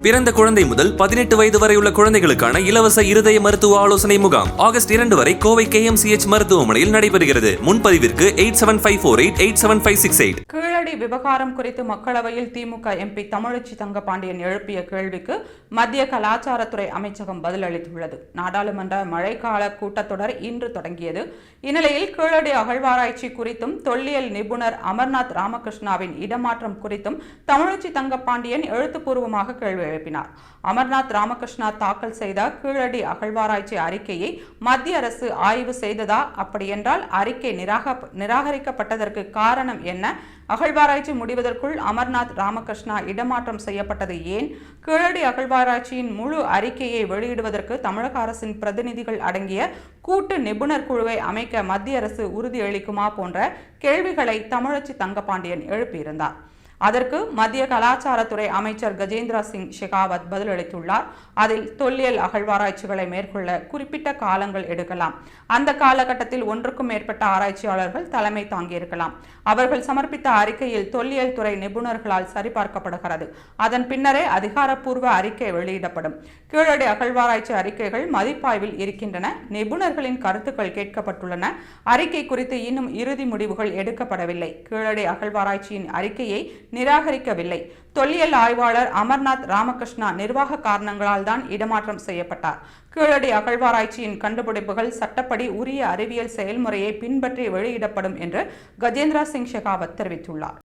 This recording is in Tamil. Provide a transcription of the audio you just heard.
பிறந்த குழந்தை முதல் 18 வயது வரை உள்ள குழந்தைகளுக்கான இலவச இருதய மருத்துவ ஆலோசனை முகாம் ஆகஸ்ட் 2 வரை கோவை KMCH மருத்துவமனையில் நடைபெறுகிறது. முன்பதிவிற்கு 8754887568. கீழடி விவகாரம் குறித்து மக்களவையில் திமுக MP தமிழச்சி தங்கபாண்டியன் எழுப்பிய கேள்விக்கு மத்திய கலாச்சாரத்துறை அமைச்சகம் பதிலளித்துள்ளது. நாடாளுமன்ற மழைக்கால கூட்டத்தொடர் இன்று தொடங்கியது. இந்நிலையில் கீழடி அகழ்வாராய்ச்சி குறித்தும் தொல்லியல் நிபுணர் அமர்நாத் ராமகிருஷ்ணாவின் இடமாற்றம் குறித்தும் தமிழச்சி தங்கபாண்டியன் எழுத்துப்பூர்வமாக கேள்வி எழுப்பினார். அமர்நாத் ராமகிருஷ்ணா தாக்கல் செய்த கீழடி அகழ்வாராய்ச்சி அறிக்கையை மத்திய அரசு ஆய்வு செய்ததா? அப்படியென்றால் அறிக்கை நிராகரிக்கப்பட்டதற்கு காரணம் என்ன? அகழ்வாராய்ச்சி முடிவதற்குள் அமர்நாத் ராமகிருஷ்ணா இடமாற்றம் செய்யப்பட்டது ஏன்? கீழடி அகழ்வாராய்ச்சியின் முழு அறிக்கையை வெளியிடுவதற்கு தமிழக அரசின் பிரதிநிதிகள் அடங்கிய கூட்டு நிபுணர் குழுவை அமைக்க மத்திய அரசு உறுதியளிக்குமா போன்ற கேள்விகளை தமிழச்சி தங்கபாண்டியன் எழுப்பியிருந்தார். அதற்கு மத்திய கலாச்சாரத்துறை அமைச்சர் கஜேந்திர சிங் ஷெகாவத் பதிலளித்துள்ளார். அதில் தொல்லியல் அகழ்வாராய்ச்சிகளை மேற்கொள்ள குறிப்பிட்ட காலங்கள் எடுக்கலாம். அந்த காலகட்டத்தில் ஒன்றுக்கும் மேற்பட்ட ஆராய்ச்சியாளர்கள் தலைமை தாங்கியிருக்கலாம். அவர்கள் சமர்ப்பித்த அறிக்கையில் தொல்லியல் துறை நிபுணர்களால் சரிபார்க்கப்படுகிறது. அதன் பின்னரே அதிகாரப்பூர்வ அறிக்கை வெளியிடப்படும். கீழடி அகழ்வாராய்ச்சி அறிக்கைகள் மதிப்பாய்வில் இருக்கின்றன. நிபுணர்களின் கருத்துக்கள் கேட்கப்பட்டுள்ளன. அறிக்கை குறித்து இன்னும் இறுதி முடிவுகள் எடுக்கப்படவில்லை. கீழடி அகழ்வாராய்ச்சியின் அறிக்கையை நிராகரிக்கவில்லை. தொல்லியல் ஆய்வாளர் அமர்நாத் ராமகிருஷ்ணா நிர்வாக காரணங்களால் தான் இடமாற்றம் செய்யப்பட்டார். கீழடி அகழ்வாராய்ச்சியின் கண்டுபிடிப்புகள் சட்டப்படி உரிய அறிவியல் செயல்முறையை பின்பற்றி வெளியிடப்படும் என்று கஜேந்திர சிங் ஷெகாவத் தெரிவித்துள்ளார்.